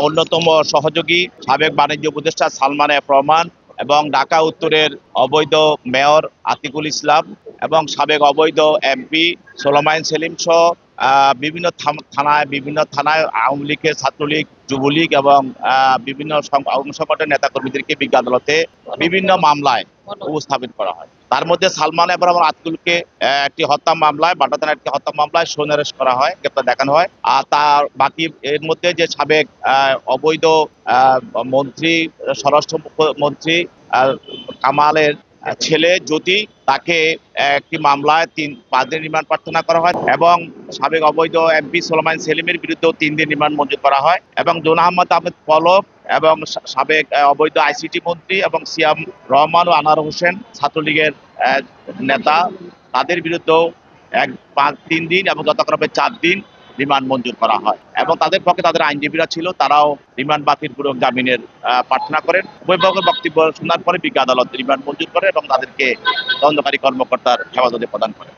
অন্যতম সহযোগী সাবেক বাণিজ্য উপদেষ্টা সালমান এফ রহমান এবং ঢাকা উত্তরের অবৈধ মেয়র আতিকুল ইসলাম এবং সাবেক অবৈধ এমপি সোলাইমান সেলিম সহ বিভিন্ন থানায় আওয়ামী লীগের, ছাত্রলীগ, যুবলীগ এবং বিভিন্ন সংগঠনের নেতাকর্মীদেরকে বিজ্ঞ আদালতে বিভিন্ন মামলায় উপস্থাপিত করা হয়। তার মধ্যে সালমান এফ রহমান আতিকুলকে একটি হত্যা মামলায়, বাড্ডা থানার একটি হত্যা মামলায় সন্নিবেশ করা হয়, গ্রেপ্তার দেখানো হয়। আর তার বাকি এর মধ্যে যে সাবেক অবৈধ মন্ত্রী, স্বরাষ্ট্র মন্ত্রী কামালের ছেলে জ্যোতি, তাকে একটি মামলায় 5 দিন রিমান্ড প্রার্থনা করা হয় এবং সাবেক অবৈধ এমপি সোলাইমান সেলিমের বিরুদ্ধেও 3 দিন রিমান্ড মঞ্জুর করা হয় এবং জোন আহমেদ পলক এবং সাবেক অবৈধ আইসিটি মন্ত্রী এবং সিয়াম রহমান ও আনার হোসেন ছাত্রলীগের নেতা, তাদের বিরুদ্ধেও 3 দিন এবং গতকাল 4 দিন রিমান্ড মঞ্জুর করা হয় এবং তাদের পক্ষে তাদের আইনজীবীরা ছিল, তারাও রিমান্ড বাতিলপূর্বক জামিনের প্রার্থনা করেন। উভয় পক্ষের বক্তব্য শোনার পরে বিজ্ঞ আদালত রিমান্ড মঞ্জুর করে এবং তাদেরকে তদন্তকারী কর্মকর্তার হেফাজতে প্রদান করে।